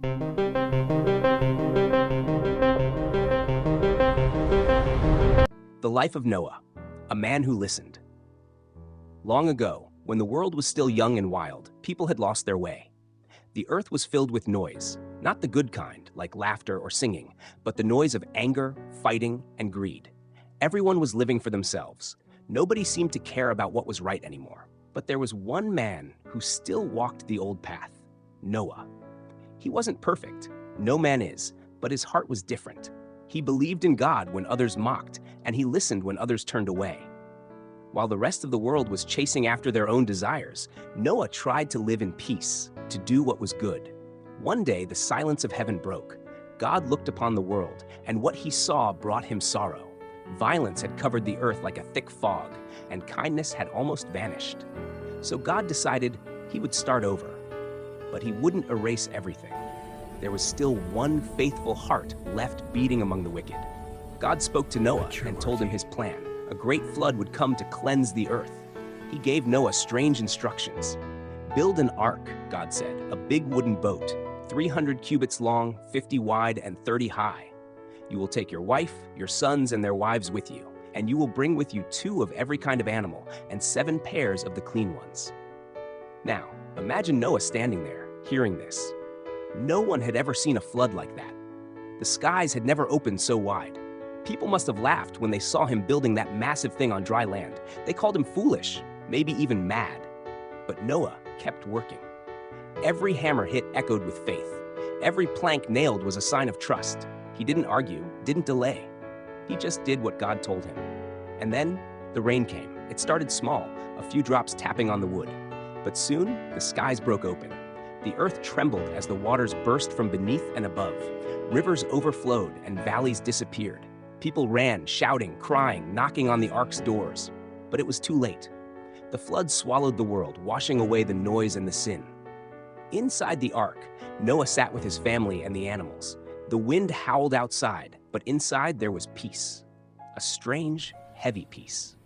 The life of Noah, a man who listened. Long ago, when the world was still young and wild, people had lost their way. The earth was filled with noise, not the good kind, like laughter or singing, but the noise of anger, fighting, and greed. Everyone was living for themselves. Nobody seemed to care about what was right anymore. But there was one man who still walked the old path, Noah. He wasn't perfect, no man is, but his heart was different. He believed in God when others mocked, and he listened when others turned away. While the rest of the world was chasing after their own desires, Noah tried to live in peace, to do what was good. One day, the silence of heaven broke. God looked upon the world, and what he saw brought him sorrow. Violence had covered the earth like a thick fog, and kindness had almost vanished. So God decided he would start over. But he wouldn't erase everything. There was still one faithful heart left beating among the wicked. God spoke to Noah and told him his plan. A great flood would come to cleanse the earth. He gave Noah strange instructions. Build an ark, God said, a big wooden boat, 300 cubits long, 50 wide, and 30 high. You will take your wife, your sons, and their wives with you, and you will bring with you 2 of every kind of animal and 7 pairs of the clean ones. Now, imagine Noah standing there, hearing this. No one had ever seen a flood like that. The skies had never opened so wide. People must have laughed when they saw him building that massive thing on dry land. They called him foolish, maybe even mad. But Noah kept working. Every hammer hit echoed with faith. Every plank nailed was a sign of trust. He didn't argue, didn't delay. He just did what God told him. And then the rain came. It started small, a few drops tapping on the wood. But soon, the skies broke open. The earth trembled as the waters burst from beneath and above. Rivers overflowed and valleys disappeared. People ran, shouting, crying, knocking on the ark's doors. But it was too late. The flood swallowed the world, washing away the noise and the sin. Inside the ark, Noah sat with his family and the animals. The wind howled outside, but inside there was peace. A strange, heavy peace.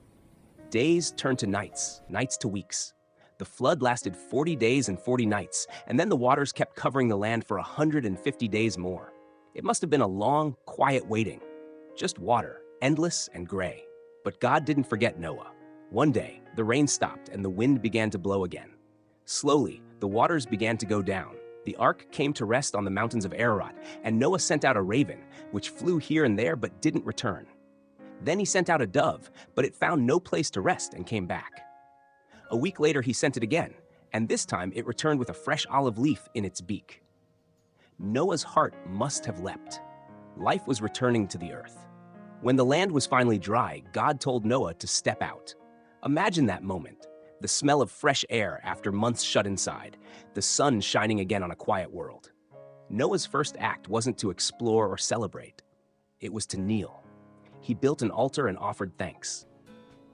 Days turned to nights, nights to weeks. The flood lasted 40 days and 40 nights, and then the waters kept covering the land for 150 days more. It must have been a long, quiet waiting. Just water, endless and gray. But God didn't forget Noah. One day, the rain stopped and the wind began to blow again. Slowly, the waters began to go down. The ark came to rest on the mountains of Ararat, and Noah sent out a raven, which flew here and there but didn't return. Then he sent out a dove, but it found no place to rest and came back. A week later, he sent it again, and this time it returned with a fresh olive leaf in its beak. Noah's heart must have leapt. Life was returning to the earth. When the land was finally dry, God told Noah to step out. Imagine that moment. The smell of fresh air after months shut inside, the sun shining again on a quiet world. Noah's first act wasn't to explore or celebrate. It was to kneel. He built an altar and offered thanks.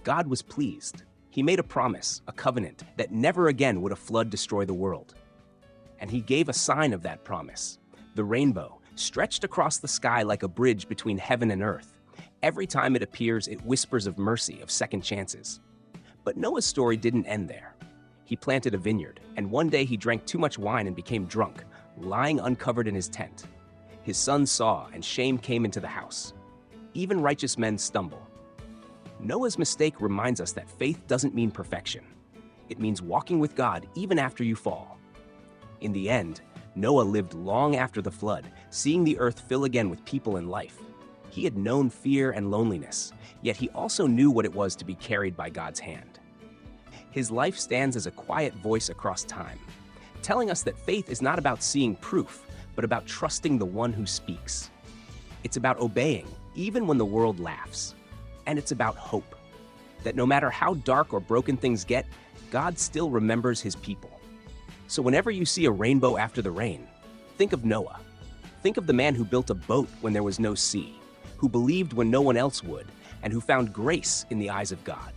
God was pleased. He made a promise, a covenant, that never again would a flood destroy the world. And he gave a sign of that promise. The rainbow, stretched across the sky like a bridge between heaven and earth. Every time it appears, it whispers of mercy, of second chances. But Noah's story didn't end there. He planted a vineyard, and one day he drank too much wine and became drunk, lying uncovered in his tent. His sons saw, and shame came into the house. Even righteous men stumble. Noah's mistake reminds us that faith doesn't mean perfection. It means walking with God even after you fall. In the end, Noah lived long after the flood, seeing the earth fill again with people and life. He had known fear and loneliness, yet he also knew what it was to be carried by God's hand. His life stands as a quiet voice across time, telling us that faith is not about seeing proof, but about trusting the one who speaks. It's about obeying, even when the world laughs. And it's about hope, that no matter how dark or broken things get, God still remembers his people. So whenever you see a rainbow after the rain, think of Noah. Think of the man who built a boat when there was no sea, who believed when no one else would, and who found grace in the eyes of God.